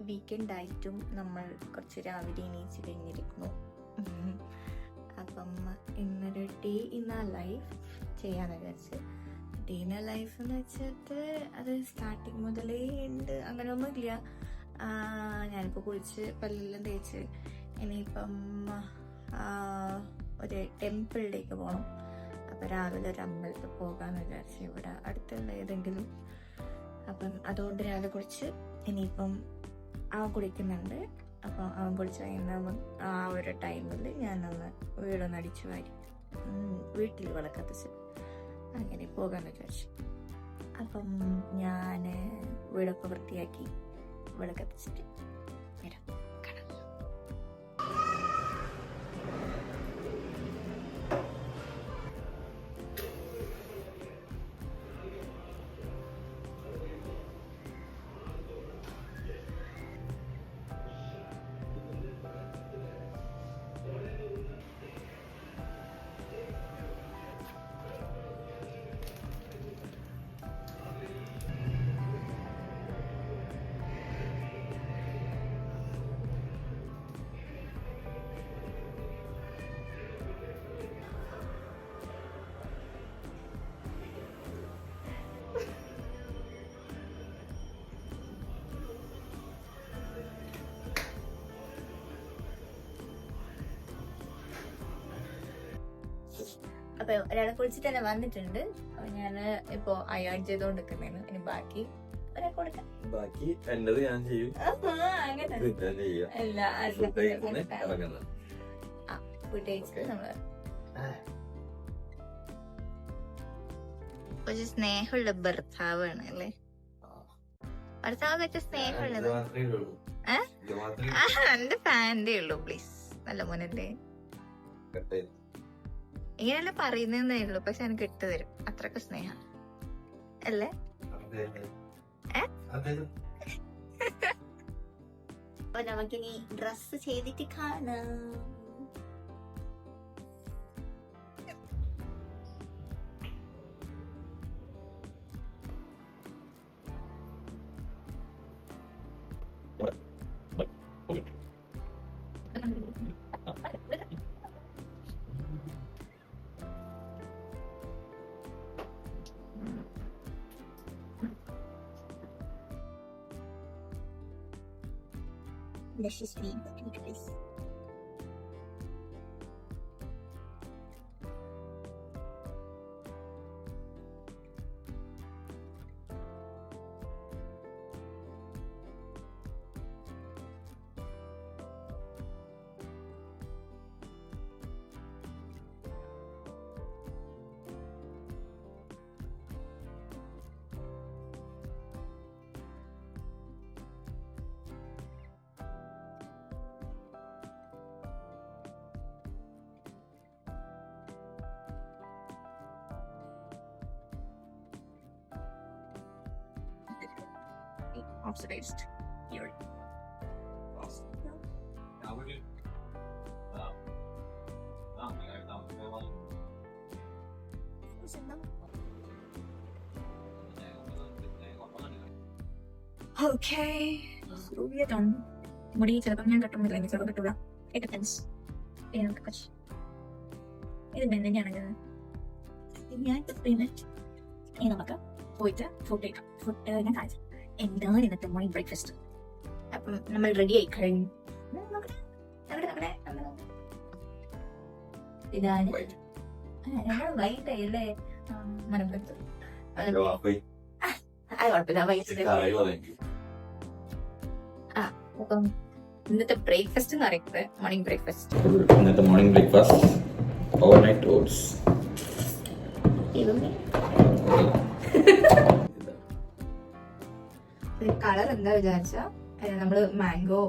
Weekend ആയിട്ടും നമ്മൾ കുറച്ച് രാവിലെ എണീച്ച് കഴിഞ്ഞിരിക്കുന്നു. അപ്പം ഇന്നൊരു ഡേ ഇൻ ആ ലൈഫ് ചെയ്യാന്ന് വിചാരിച്ച്. ഡേ ഇൻ ആ ലൈഫ് എന്ന് വെച്ചിട്ട് അത് സ്റ്റാർട്ടിങ് മുതലേ ഉണ്ട്, അങ്ങനെയൊന്നുമില്ല. ഞാനിപ്പോൾ കുളിച്ച് പല്ലെല്ലാം തേച്ച് ഇനിയിപ്പം ഒരു ടെമ്പിളിലേക്ക് പോകണം. അപ്പം രാവിലെ ഒരു അമ്പലത്തിൽ പോകാമെന്ന് വിചാരിച്ചു, ഇവിടെ അടുത്തുള്ള ഏതെങ്കിലും. അപ്പം അതുകൊണ്ട് രാവിലെ കുളിച്ച് ഇനിയിപ്പം അവൻ കുളിക്കുന്നുണ്ട്. അപ്പം അവൻ കുളിച്ച് കഴിയുന്ന ആ ഒരു ടൈമിൽ ഞാനൊന്ന് വീടൊന്ന് അടിച്ചു വാരി വീട്ടിൽ വിളക്കത്തിച്ച് അങ്ങനെ പോകാമെന്ന് വിചാരിച്ചു. അപ്പം ഞാൻ വീടൊക്കെ വൃത്തിയാക്കി വിളക്കത്തിച്ചിട്ട് വരാം. അപ്പൊ ഒരാളെ കുളിച്ചിട്ട് തന്നെ വന്നിട്ടുണ്ട്. അപ്പൊ ഞാൻ ഇപ്പൊ അയാൾ ചെയ്തോണ്ടിരിക്കുന്നതിന് ഇനി ബാക്കി ഒരാൾ കൊടുക്കാം. ബാക്കി എന്റേത് ഞാൻ ചെയ്യും. കുറച്ച് സ്നേഹമുള്ള ഭർത്താവാണ് അല്ലേ? ഭർത്താവ് കുറച്ച് സ്നേഹമുള്ളത്. എന്റെ ഫാൻ്റെ ഉള്ളൂ. പ്ലീസ്, നല്ല മോനല്ലേ? ഇങ്ങനെയല്ല പറയുന്നേ ഉള്ളൂ, പക്ഷെ എനിക്ക് ഇട്ട് തരും. അത്രക്ക് സ്നേഹം അല്ലേ? അപ്പൊ നമുക്കിനി ഡ്രസ് ചെയ്തിട്ട് കാണാം. Let's just leave the place. Oxidized urine. Okay, so we are done. മുടി ചിലപ്പം ഞാൻ കട്ടുന്നില്ല, എനിക്ക് ചിലപ്പോൾ കിട്ടൂല. It depends. ഇത് ബെന്തിൻ്റെയാണെങ്കിൽ ഞാൻ ഇനി നമുക്ക് പോയിട്ട് ഫുഡ് കഴിക്കാം. ഫുഡ് ഞാൻ കഴിച്ചു. എന്താണ് ഇന്നത്തെ മോർണിംഗ് ബ്രേക്ക്ഫാസ്റ്റ്? അപ്പം നമ്മൾ റെഡി ആയി കഴിഞ്ഞു. ഇതാണ് വൈകിട്ട് അല്ലേ മനപ്പുറത്ത്. അത് കുഴപ്പമില്ല, വൈകിട്ട്. അപ്പം ഇന്നത്തെ ബ്രേക്ക്ഫാസ്റ്റ് എന്ന് പറയുന്നത് മോർണിംഗ് ബ്രേക്ക്ഫാസ്റ്റ്. ഇന്നത്തെ morning breakfast overnight oats. Colour എന്താ വിചാരിച്ചാ നമ്മള് മാംഗോ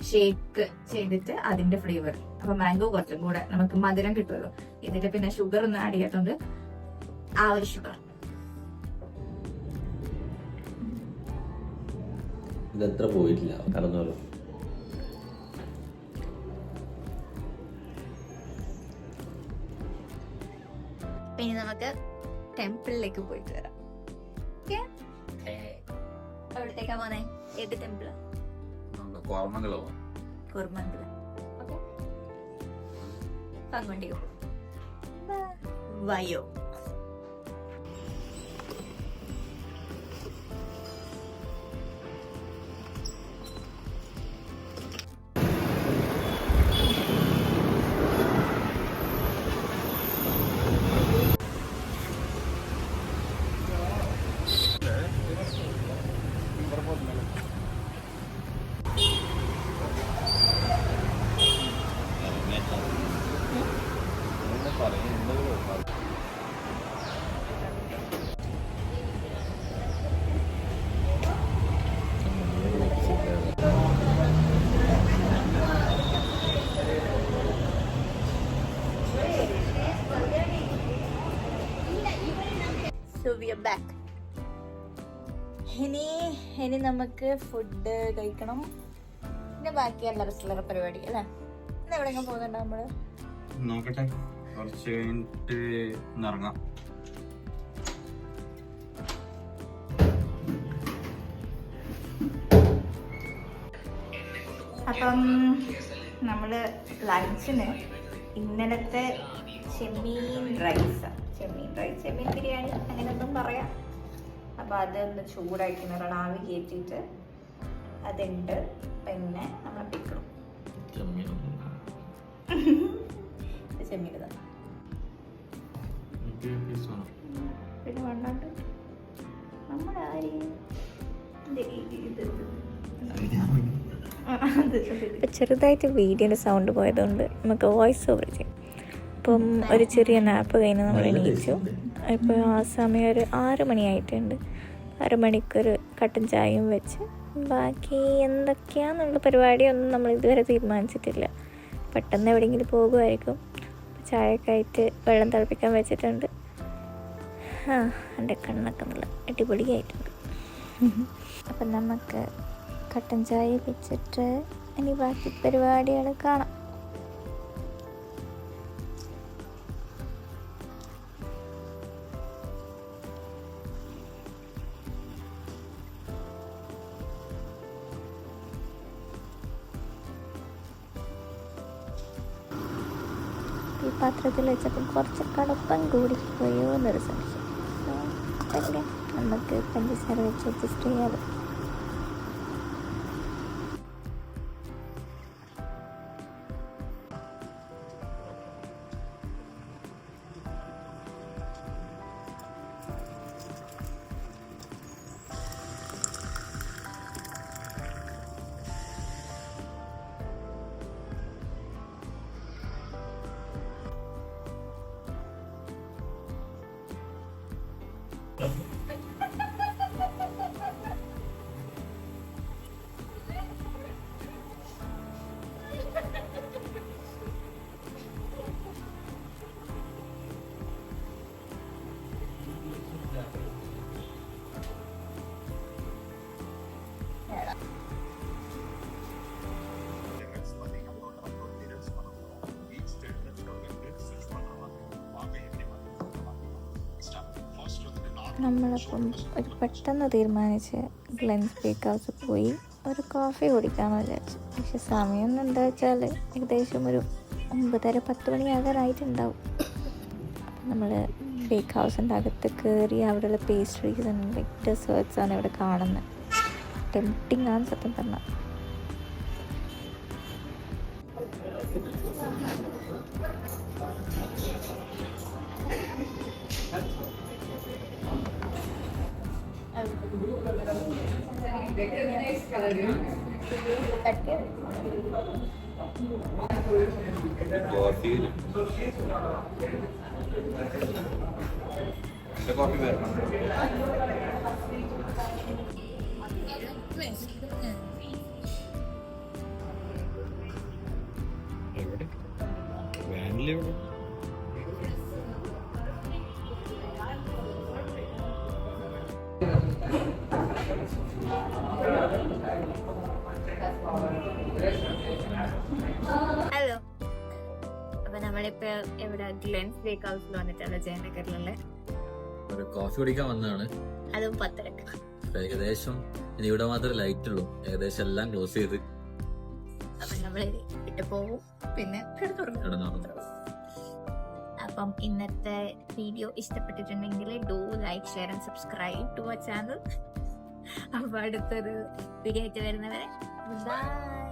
ഷേക്ക് ചെയ്തിട്ട് അതിന്റെ ഫ്ലേവർ. അപ്പൊ മാംഗോ കുറച്ചും കൂടെ നമുക്ക് മധുരം കിട്ടുമല്ലോ. ഇതിന്റെ പിന്നെ ഷുഗർ ഒന്നും ആഡ് ചെയ്യാത്തതുകൊണ്ട് ആ ഒരു ഷുഗർ. ഇതെത്ര പോയിട്ടില്ല, കടന്നോളൂ. പിന്നെ നമുക്ക് ടെമ്പിളിലേക്ക് പോയിട്ട് വരാം. എവിടത്തേക്കാ പോന്നെ? ഏത് ടെമ്പിള്? കോർമംഗലം. അങ്ങോട്ടേക്ക് വയോ. So we are back. ഇനി നമുക്ക് ഫുഡ് കഴിക്കണം. പിന്നെ ബാക്കി അല്ലറ പരിപാടി അല്ലേ? ഇന്ന് എവിടെയെങ്കിലും പോകുന്നുണ്ടോ നമ്മള്? നോക്കട്ടെ, കുറച്ച് കഴിഞ്ഞിട്ട് ഇറങ്ങാം. അപ്പം നമ്മള് ലഞ്ചിന് ഇന്നലത്തെ ചെമ്മീൻ ബിരിയാണി അങ്ങനെയൊന്നും പറയാം. അപ്പൊ അതൊന്ന് ചൂടാക്കി ആവി കയറ്റിയിട്ട് അതുണ്ട്. പിന്നെ നമ്മളെ പിക്കിളും ചെമ്മീൻ പിന്നെ വേണ്ടാണ്ട് ചെറുതായിട്ട് വീഡിയോന്റെ സൗണ്ട് പോയതുകൊണ്ട് നമുക്ക് വോയിസ് ഓവർ ചെയ്യും. അപ്പം ഒരു ചെറിയ നാപ്പ് കഴിഞ്ഞ് നമ്മൾ എണീച്ചു. ഇപ്പോൾ ആ സമയം ഒരു 6 മണിയായിട്ടുണ്ട്. 6 മണിക്കൊരു കട്ടൻ ചായയും വെച്ച് ബാക്കി എന്തൊക്കെയാണെന്നുള്ള പരിപാടിയൊന്നും നമ്മൾ ഇതുവരെ തീരുമാനിച്ചിട്ടില്ല. പെട്ടെന്ന് എവിടെയെങ്കിലും പോകുമായിരിക്കും. ചായയൊക്കെ ആയിട്ട് വെള്ളം തിളപ്പിക്കാൻ വെച്ചിട്ടുണ്ട്. എൻ്റെ കണ്ണൊക്കെ നല്ല അടിപൊളിയായിട്ടുണ്ട്. അപ്പം നമുക്ക് കട്ടൻ ചായ വെച്ചിട്ട് ഇനി ബാക്കി പരിപാടികൾ കാണാം. ഈ പാത്രത്തിൽ വെച്ചപ്പോൾ കുറച്ച് കടുപ്പം കൂടിപ്പോയോ എന്നൊരു സംശയം. പക്ഷേ നമുക്ക് പഞ്ചസാര വെച്ച് അഡ്ജസ്റ്റ് ചെയ്യാതെ. നമ്മളപ്പം ഒരു പെട്ടെന്ന് തീരുമാനിച്ച് ഗ്ലെൻസ് ബേക്ക് ഹൗസിൽ പോയി ഒരു കോഫി കുടിക്കാമെന്ന് വിചാരിച്ചു. പക്ഷെ സമയം എന്താ വെച്ചാൽ ഏകദേശം ഒരു 9:30-10 മണിയാകാനായിട്ടുണ്ടാവും. അപ്പം നമ്മൾ ബേക്ക് ഹൗസിൻ്റെ അകത്ത് കയറി അവിടെയുള്ള പേസ്ട്രീസ് ആൻഡ് ലൈക്ക് ഡെസേർട്ട്സാണ് ഇവിടെ കാണുന്നത്. ടെംപ്റ്റിംഗ് ആണ് സത്യം പറഞ്ഞാൽ. കോഫി വരണം. എവിടെ വാനില എവിടെ? ഹലോ, അപ്പൊ നമ്മളിപ്പോ ഇവിടെ ഗ്ലെൻസ് ബേക്ക് ഹൗസിൽ വന്നിട്ടാണ് ജയനഗറിലുള്ള. ഒരു കോഫി കുടിക്കാൻ വന്നതാണ്. അതും 10:30. ഏകദേശം ഇനി ഇവിടെ മാത്രമേ ലൈറ്റ് ഉള്ളൂ. ഏകദേശം എല്ലാം ക്ലോസ് ചെയ്ത് അപ്പം നമ്മൾ ഇട്ട് പോവും, പിന്നെ കിടന്നുറങ്ങും. കിടന്നുറങ്ങും. അപ്പം ഇന്നത്തെ വീഡിയോ ഇഷ്ടപ്പെട്ടിട്ടുണ്ടെങ്കിൽ do like, share and subscribe to our channel. അപ്പൊ അടുത്തൊരു വീഡിയോ ആയിട്ട് വരുന്നവരെ ബൈ.